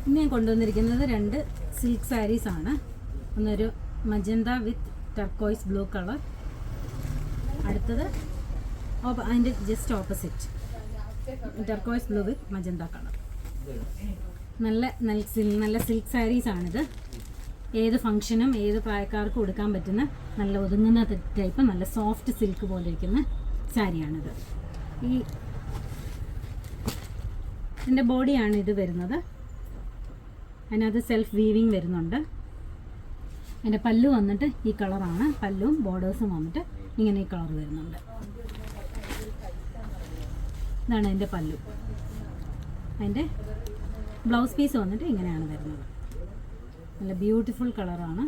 ഇന്ന് ഞാൻ കൊണ്ടുവന്നിരിക്കുന്നത് 2 സിൽക്ക് സാരീസ് ആണ്. ഒന്നൊരു മജന്ത വിത്ത് ടർക്കോയ്സ് ബ്ലൂ കളർ, അടുത്തത് അതിൻ്റെ ജസ്റ്റ് ഓപ്പോസിറ്റ് ടർക്കോയ്സ് ബ്ലൂ വിത്ത് മജന്ത കളർ. നല്ല സിൽക്ക് സാരീസ് ആണിത്. ഏത് ഫംഗ്ഷനും ഏത് പ്രായക്കാർക്കും കൊടുക്കാൻ പറ്റുന്ന നല്ല ഒതുങ്ങുന്ന ടൈപ്പ് നല്ല സോഫ്റ്റ് സിൽക്ക് പോലെ ഇരിക്കുന്ന സാരിയാണിത്. ഇതിൻ്റെ ബോഡിയാണ് ഇത് വരുന്നത്. അതിനകത്ത് സെൽഫ് വീവിങ് വരുന്നുണ്ട്. അതിൻ്റെ പല്ലു വന്നിട്ട് ഈ കളറാണ്. പല്ലും ബോർഡേഴ്സും വന്നിട്ട് ഇങ്ങനെ ഈ കളർ വരുന്നുണ്ട്. ഇതാണ് അതിൻ്റെ പല്ലു. അതിൻ്റെ ബ്ലൗസ് പീസ് വന്നിട്ട് ഇങ്ങനെയാണ് വരുന്നത്. നല്ല ബ്യൂട്ടിഫുൾ കളറാണ്.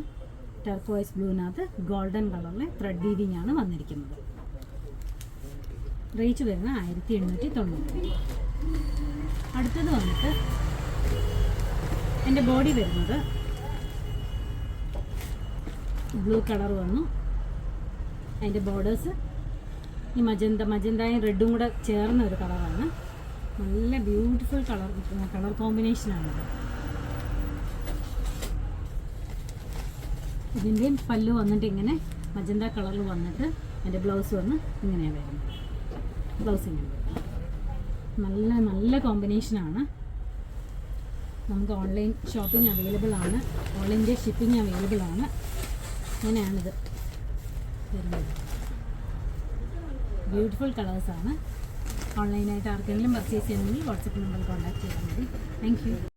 ടർക്കോയ്സ് ബ്ലൂവിനകത്ത് ഗോൾഡൻ കളറിലെ ത്രെഡ് വീവിങ് ആണ് വന്നിരിക്കുന്നത്. റേറ്റ് വരുന്ന 1890. അടുത്തത് വന്നിട്ട് എൻ്റെ ബോഡി വരുന്നത് ബ്ലൂ കളർ വന്നു. അതിൻ്റെ ബോർഡേഴ്സ് ഈ മജന്തയും റെഡും കൂടെ ചേർന്ന ഒരു കളറാണ്. നല്ല ബ്യൂട്ടിഫുൾ കളർ കോമ്പിനേഷനാണിത്. ഇതിൻ്റെയും പല്ലു വന്നിട്ട് ഇങ്ങനെ മജന്ത കളറിൽ വന്നിട്ട് അതിൻ്റെ ബ്ലൗസ് വന്ന് ഇങ്ങനെയാണ് വരുന്നത്. ബ്ലൗസ് ഇങ്ങനെ നല്ല കോമ്പിനേഷനാണ്. നമുക്ക് ഓൺലൈൻ ഷോപ്പിംഗ് അവൈലബിൾ ആണ്. ഓൾ ഇന്ത്യ ഷിപ്പിംഗ് അവൈലബിൾ ആണ്. അങ്ങനെയാണിത് വരുന്നത്. ബ്യൂട്ടിഫുൾ കളേഴ്സാണ്. ഓൺലൈനായിട്ട് ആർക്കെങ്കിലും പർച്ചേസ് ചെയ്യണമെങ്കിൽ വാട്സപ്പ് നമ്പറിൽ കോൺടാക്ട് ചെയ്താൽ മതി. Thank you.